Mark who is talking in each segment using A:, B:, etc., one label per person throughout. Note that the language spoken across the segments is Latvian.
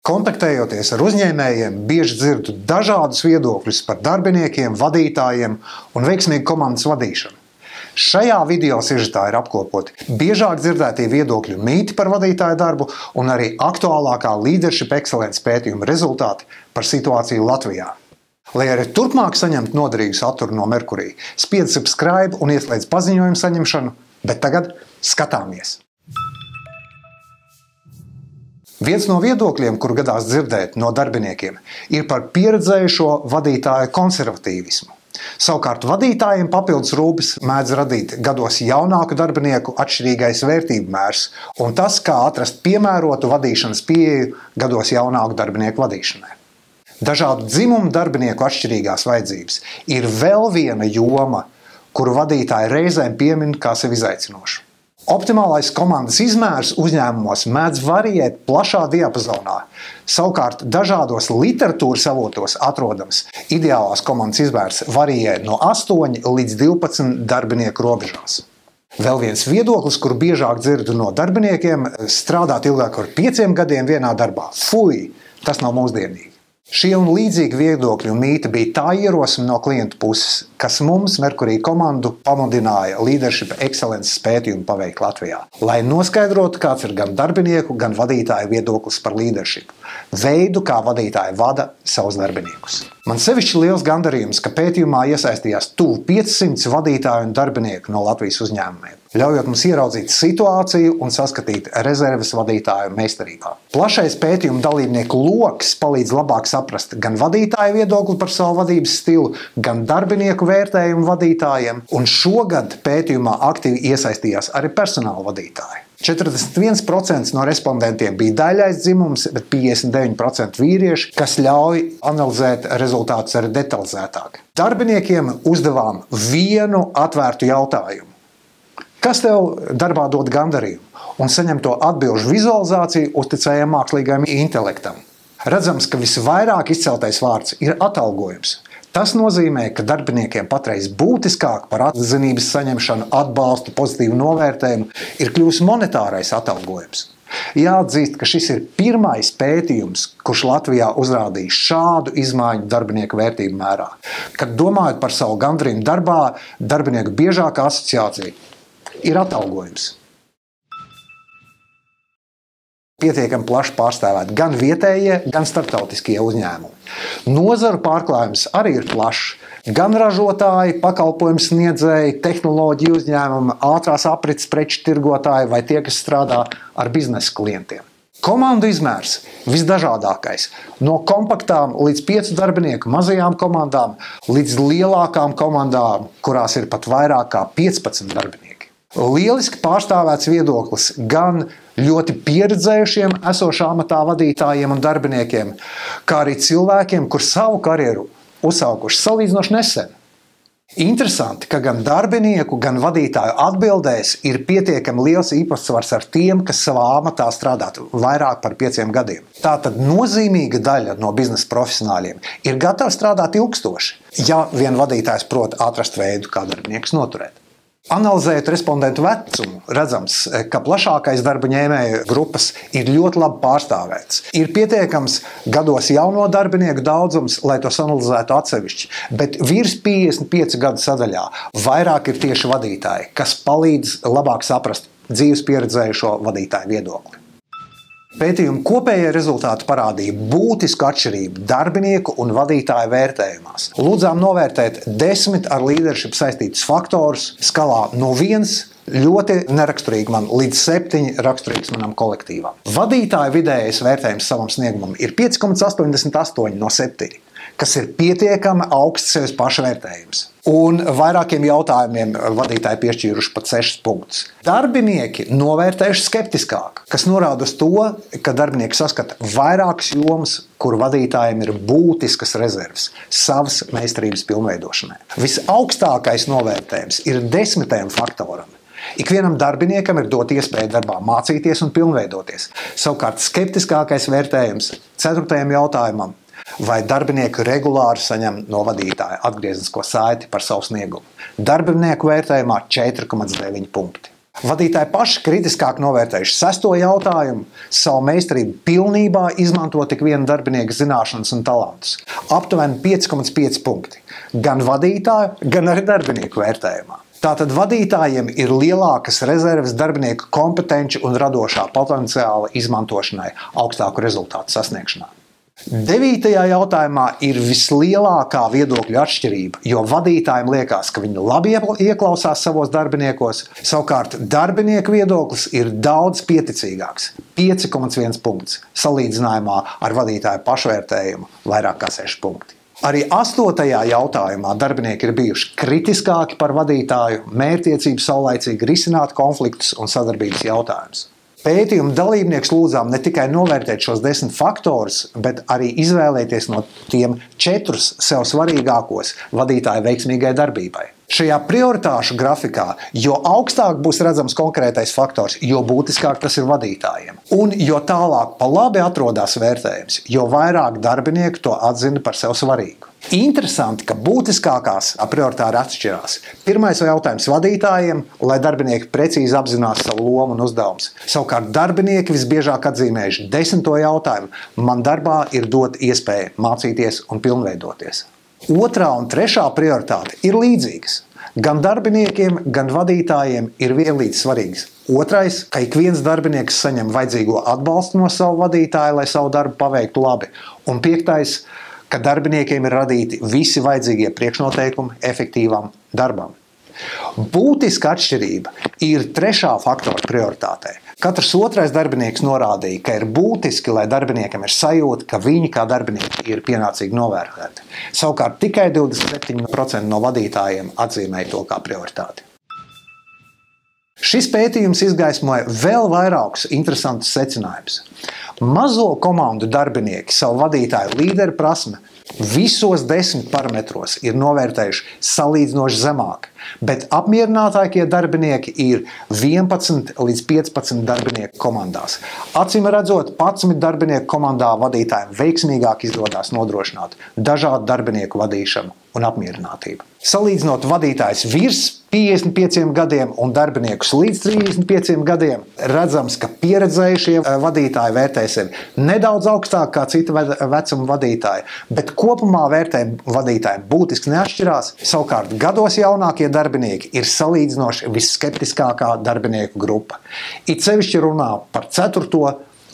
A: Kontaktējoties ar uzņēmējiem, bieži dzirdu dažādus viedokļus par darbiniekiem, vadītājiem un veiksmīgu komandas vadīšanu. Šajā video sižetā ir apkopoti biežāk dzirdētie viedokļu mīti par vadītāju darbu un arī aktuālākā Leadership Excellence pētījuma rezultāti par situāciju Latvijā. Lai arī turpmāk saņemtu noderīgu saturu no Merkurī, spiedz subscribe un ieslēdz paziņojumu saņemšanu, bet tagad skatāmies! Viens no viedokļiem, kuru gadās dzirdēt no darbiniekiem, ir par pieredzējušo vadītāju konservatīvismu. Savukārt vadītājiem papildus rūpes mēdz radīt gados jaunāku darbinieku atšķirīgais vērtību mērs un tas, kā atrast piemērotu vadīšanas pieeju gados jaunāku darbinieku vadīšanai. Dažādu dzimumu darbinieku atšķirīgās vajadzības ir vēl viena joma, kuru vadītāji reizēm piemin kā sevi izaicinošu. Optimālais komandas izmērs uzņēmumos mēdz variēt plašā diapazonā. Savukārt dažādos literatūras avotos atrodams ideālās komandas izmērs variē no 8 līdz 12 darbinieku robežās. Vēl viens viedoklis, kuru biežāk dzirdu no darbiniekiem, strādāt ilgāk par 5 gadiem vienā darbā. Fuj, tas nav mūsdienīgi. Šie un līdzīgi viedokļi un mīti bija tā ierosme no klientu puses, kas mums, Merkurī komandu, pamudināja Leadership Excellence pētījumu paveikt Latvijā, lai noskaidrotu, kāds ir gan darbinieku, gan vadītāju viedoklis par leadership, veidu, kā vadītāji vada savus darbiniekus. Man sevišķi liels gandarījums, ka pētījumā iesaistījās tuvu 500 vadītāju un darbinieku no Latvijas uzņēmumiem, ļaujot mums ieraudzīt situāciju un saskatīt rezerves vadītāju meistarībā. Plašais pētījuma dalībnieku loks palīdz labāk saprast gan vadītāju viedokli par savu vadības stilu, gan darbinieku vērtējumu vadītājiem, un šogad pētījumā aktīvi iesaistījās arī personāla vadītāji. 41% no respondentiem bija daļais dzimums, bet 59% vīrieši, kas ļauj analizēt rezultātus arī detalizētāk. Darbiniekiem uzdevām vienu atvērtu jautājumu. Kas tev darbā dod gandarījumu? Un saņemto atbilžu vizualizāciju uzticējām mākslīgajam intelektam. Redzams, ka visvairāk izceltais vārds ir atalgojums. Tas nozīmē, ka darbiniekiem patreiz būtiskāk par atzinības saņemšanu, atbalstu, pozitīvu novērtējumu ir kļuvis monetārais atalgojums. Jāatzīst, ka šis ir pirmais pētījums, kurš Latvijā uzrādīja šādu izmaiņu darbinieku vērtību mērā. Kad domājot par savu gandarījumu darbā, darbinieku biežākā asociācija ir atalgojums. Pietiekami plaši pārstāvēt gan vietējie, gan starptautiskie uzņēmumi. Nozaru pārklājums arī ir plašs. Gan ražotāji, pakalpojumu sniedzēji, tehnoloģiju uzņēmumi, ātrās aprits preču tirgotāji vai tie, kas strādā ar biznesa klientiem. Komandu izmērs visdažādākais. No kompaktām līdz 5 darbinieku mazajām komandām līdz lielākām komandām, kurās ir pat vairāk kā 15 darbinieki. Lieliski pārstāvēts viedoklis gan ļoti pieredzējušiem esošā amatā vadītājiem un darbiniekiem, kā arī cilvēkiem, kur savu karjeru uzsākuši salīdzinoši nesen. Interesanti, ka gan darbinieku, gan vadītāju atbildēs ir pietiekami liels īpatsvars ar tiem, kas savā amatā strādātu vairāk par 5 gadiem. Tātad nozīmīga daļa no biznesa profesionāļiem ir gatava strādāt ilgstoši, ja vien vadītājs prot atrast veidu, kā darbinieks noturēt. Analizējot respondentu vecumu, redzams, ka plašākais darba ņēmēju grupas ir ļoti labi pārstāvēts. Ir pietiekams gados jauno darbinieku daudzums, lai tos analizētu atsevišķi, bet virs 55 gadu sadaļā vairāk ir tieši vadītāji, kas palīdz labāk saprast dzīves pieredzējušo vadītāju viedokli. Pētījuma kopējie rezultāti parādīja būtisku atšķirību darbinieku un vadītāju vērtējumās. Lūdzām novērtēt 10 ar leadership saistītus faktorus skalā no 1 ļoti neraksturīgi man līdz 7 raksturīgs manam kolektīvam. Vadītāju vidējais vērtējums savam sniegumam ir 5,88 no 7, kas ir pietiekami augsts sevis pašvērtējums. Un vairākiem jautājumiem vadītāji piešķīruši pat 6 punktus. Darbinieki novērtējuši skeptiskāk, kas norāda uz to, ka darbinieki saskata vairākas jomas, kur vadītājiem ir būtiskas rezerves savas meistarības pilnveidošanai. Visaugstākais novērtējums ir 10. faktoram. Ikvienam darbiniekam ir dot iespēju darbā mācīties un pilnveidoties. Savukārt skeptiskākais vērtējums 4. jautājumam. Vai darbinieki regulāri saņem no vadītāja atgrieznisko saiti par savu sniegumu. Darbinieku vērtējumā 4,9 punkti. Vadītāji paši kritiskāk novērtējuši 6. jautājumu, savu meistarību pilnībā izmanto tik viena darbinieka zināšanas un talantus. Aptuveni 5,5 punkti. Gan vadītāju, gan arī darbinieku vērtējumā. Tātad vadītājiem ir lielākas rezerves darbinieku kompetenci un radošā potenciāla izmantošanai augstāku rezultātu sasniegšanā. 9. jautājumā ir vislielākā viedokļu atšķirība, jo vadītājiem liekas, ka viņi labi ieklausās savos darbiniekos, savukārt darbinieku viedoklis ir daudz pieticīgāks – 5,1 punkts, salīdzinājumā ar vadītāju pašvērtējumu vairāk kā 6 punkti. Arī 8. jautājumā darbinieki ir bijuši kritiskāki par vadītāju, mērķtiecību saulaicīgi risināt konfliktus un sadarbības jautājumus. Pētījuma dalībnieks lūdzām ne tikai novērtēt šos 10 faktorus, bet arī izvēlēties no tiem 4 sev svarīgākos vadītāja veiksmīgai darbībai. Šajā prioritāšu grafikā, jo augstāk būs redzams konkrētais faktors, jo būtiskāk tas ir vadītājiem. Un jo tālāk pa labi atrodas vērtējums, jo vairāk darbinieku to atzina par sev svarīgu. Interesanti, ka būtiskākās prioritāri atšķirās. Pirmais jautājums vadītājiem, lai darbinieki precīzi apzinās savu lomu un uzdevumus. Savukārt darbinieki visbiežāk atzīmējuši 10. jautājumu. Man darbā ir dot iespēju mācīties un pilnveidoties. 2. un 3. prioritāte ir līdzīgas. Gan darbiniekiem, gan vadītājiem ir vienlīdz svarīgas. 2. ka ik viens darbinieks saņem vajadzīgo atbalstu no savu vadītāju, lai savu darbu paveiktu labi. Un 5. ka darbiniekiem ir radīti visi vajadzīgie priekšnoteikumi efektīvam darbam. Būtiska atšķirība ir 3. faktora prioritātē. Katrs 2. darbinieks norādīja, ka ir būtiski, lai darbiniekam ir sajūta, ka viņi kā darbinieki ir pienācīgi novērtēti. Savukārt tikai 27% no vadītājiem atzīmēja to kā prioritāti. Šis pētījums izgaismoja vēl vairākus interesantus secinājumus. Mazo komandu darbinieki savu vadītāju līderu prasmi visos 10 parametros ir novērtējuši salīdzinoši zemāk, bet apmierinātākie darbinieki ir 11 līdz 15 darbinieku komandās. Acīm redzot, 11 darbinieku komandā vadītājiem veiksmīgāk izdodas nodrošināt dažādu darbinieku vadīšanu un apmierinātību. Salīdzinot vadītājus virs 55 gadiem un darbiniekus līdz 35 gadiem, redzams, ka pieredzējušie vadītāji vērtē sevi nedaudz augstāk kā cita vecuma vadītāji, bet kopumā vērtējumi vadītājiem būtiski neatšķirās. Savukārt gados jaunākie darbinieki ir salīdzinoši visskeptiskākā darbinieku grupa. It sevišķi runā par 4.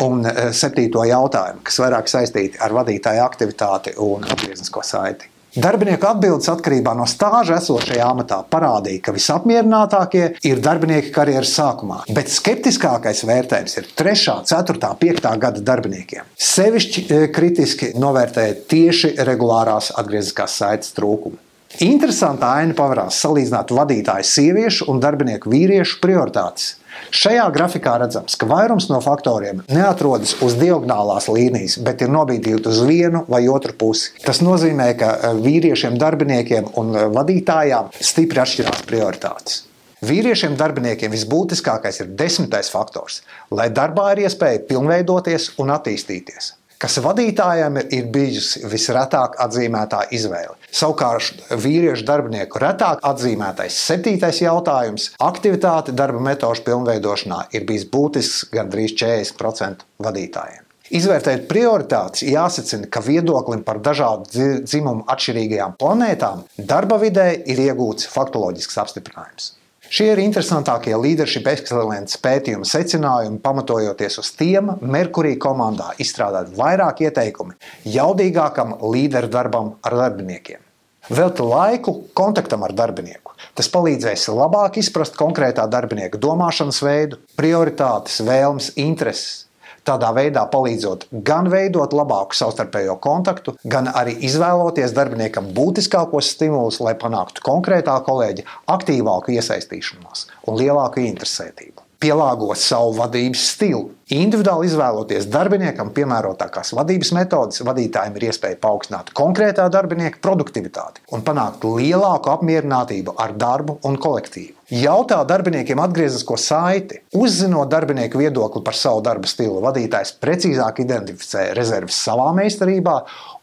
A: un 7. jautājumu, kas vairāk saistīti ar vadītāju aktivitāti un atgrieznisko saiti. Darbinieku atbildes atkarībā no stāža esošajā amatā parādīja, ka visapmierinātākie ir darbinieki karjeras sākumā, bet skeptiskākais vērtējums ir 3., 4., 5. gada darbiniekiem. Sevišķi kritiski novērtēja tieši regulārās atgriezniskās saites trūkumu. Interesanta aina pavarās salīdzināt vadītāju sieviešu un darbinieku vīriešu prioritātes. Šajā grafikā redzams, ka vairums no faktoriem neatrodas uz diagonālās līnijas, bet ir nobīdīti uz vienu vai otru pusi. Tas nozīmē, ka vīriešiem darbiniekiem un vadītājām stipri atšķirās prioritātes. Vīriešiem darbiniekiem visbūtiskākais ir 10. faktors, lai darbā ir iespēja pilnveidoties un attīstīties, kas vadītājiem ir bijusi visretāk atzīmētā izvēle. Savukārt vīriešu darbinieku retāk atzīmētais 7. jautājums - aktivitāte darba metožu pilnveidošanā ir bijis būtisks gandrīz 40% vadītājiem. Izvērtējot prioritātes, jāsacina, ka viedoklim par dažādu dzimumu atšķirīgajām planētām darba vidē ir iegūts faktoloģisks apstiprinājums. Šie ir interesantākie Leadership Excellence pētījuma secinājumi, pamatojoties uz tiem Merkurī komandā izstrādāt vairāk ieteikumi jaudīgākam līderu darbam ar darbiniekiem. Velti laiku kontaktam ar darbinieku. Tas palīdzēs labāk izprast konkrētā darbinieka domāšanas veidu, prioritātes, vēlmes, intereses. Tādā veidā palīdzot gan veidot labāku savstarpējo kontaktu, gan arī izvēloties darbiniekam būtiskākos stimulus, lai panāktu konkrētā kolēģa aktīvāku iesaistīšanos un lielāku interesētību. Pielāgot savu vadības stilu. Individuāli izvēloties darbiniekam piemērotākās vadības metodes, vadītājiem ir iespēja paaugstināt konkrētā darbinieka produktivitāti un panākt lielāku apmierinātību ar darbu un kolektīvu. Jautā darbiniekiem atgrieznisko saiti. Uzzinot darbinieku viedokli par savu darba stilu, vadītājs precīzāk identificē rezerves savā meistarībā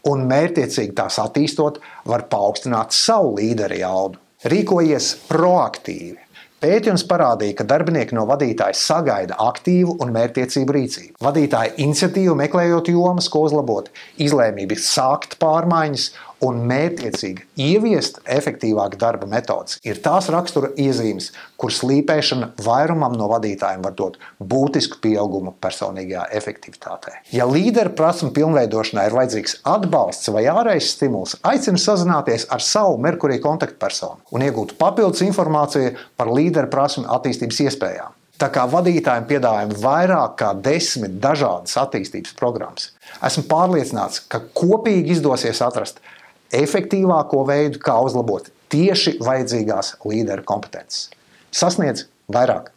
A: un mērķtiecīgi tās attīstot var paaugstināt savu līderi jaudu. Rīkojies proaktīvi. Pētījums parādīja, ka darbinieki no vadītāja sagaida aktīvu un mērķtiecīgu rīcību. Vadītāja iniciatīvu meklējot jomas, ko uzlabot, izlēmība sākt pārmaiņas un mērķtiecīgi ieviest efektīvāku darba metodes ir tās rakstura iezīmes, kur slīpēšana vairumam no vadītājiem var dot būtisku pieaugumu personīgajā efektivitātē. Ja līderu prasmu pilnveidošanai ir vajadzīgs atbalsts vai ārējs stimuls, aicinu sazināties ar savu Merkurī kontaktpersonu un iegūt papildus informāciju par līderu prasmu attīstības iespējām. Tā kā vadītājiem piedāvājam vairāk kā 10 dažādas attīstības programmas, esmu pārliecināts, ka kopīgi izdosies atrast efektīvāko veidu, kā uzlabot tieši vajadzīgās līderu kompetences. Sasniedz vairāk!